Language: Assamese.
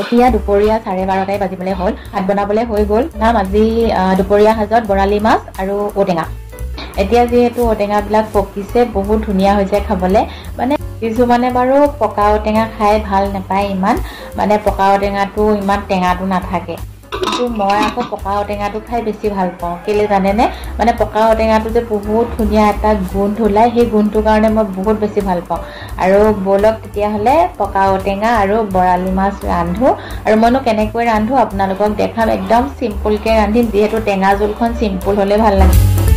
এতিয়া দুপৰীয়া 12:30 বাজিবলৈ হ'ল ভাত বনাবলৈ হৈ গ'ল নাম আজি দুপৰীয়া সাজত বৰালি মাছ আৰু ঔটেঙা এতিয়া যেহেতু ঔটেঙাবিলাক পকিছে বহুত ধুনীয়া হৈছে খাবলৈ মানে কিছুমানে বাৰু পকা ঔটেঙা খাই ভাল নাপায় ইমান মানে পকা ঔটেঙাটো ইমান টেঙাটো নাথাকে কিন্তু মই আকৌ পকা ঔটেঙাটো খাই বেছি ভাল পাওঁ কেলে জানেনে মানে পকা ঔটেঙাটো যে বহুত ধুনীয়া এটা গোন্ধ ওলায় সেই গোন্ধটোৰ কাৰণে মই বহুত বেছি ভাল পাওঁ আৰু বলক তেতিয়াহ'লে পকা ঔটেঙা আৰু বৰালি মাছ ৰান্ধো আৰু মইনো কেনেকৈ ৰান্ধো আপোনালোকক দেখাম একদম চিম্পুলকৈ ৰান্ধিম যিহেতু টেঙা জোলখন চিম্পুল হ'লে ভাল লাগে